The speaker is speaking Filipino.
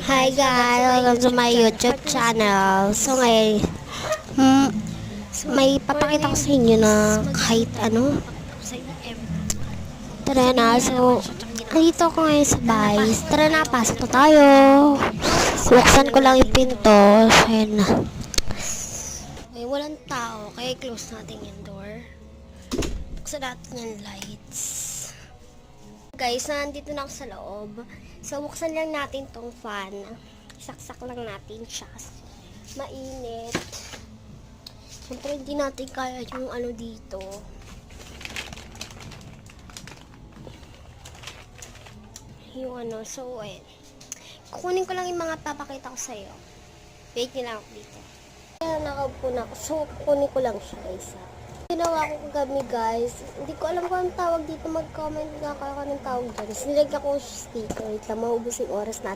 Hi guys, welcome to my YouTube channel. So ngayon, may papakita ko sa inyo na kahit ano. Tara na, so dito ako ngayon sa bahay. Tara na, pasok na tayo. Buksan ko lang yung pinto. Ayan na. Okay, walang tao, kaya close natin yung door. Buksan natin yung lights. Guys, nandito na ako sa loob. So, buksan lang natin tong fan. Saksak lang natin siya. Mainit. Siyempre, hindi natin kaya yung ano dito. Yung ano, so, kukunin ko lang yung mga papakita ko sa'yo. Wait nyo lang ako dito. Kaya nakaupo na ako. So, kukunin ko lang siya, guys. Ginawa ko kagabi, guys. Hindi ko alam kung anong tawag dito. Mag-comment nga kayo ng tawag dyan. Sinilagyan ko sticker. Wait lang, maubos yung oras natin.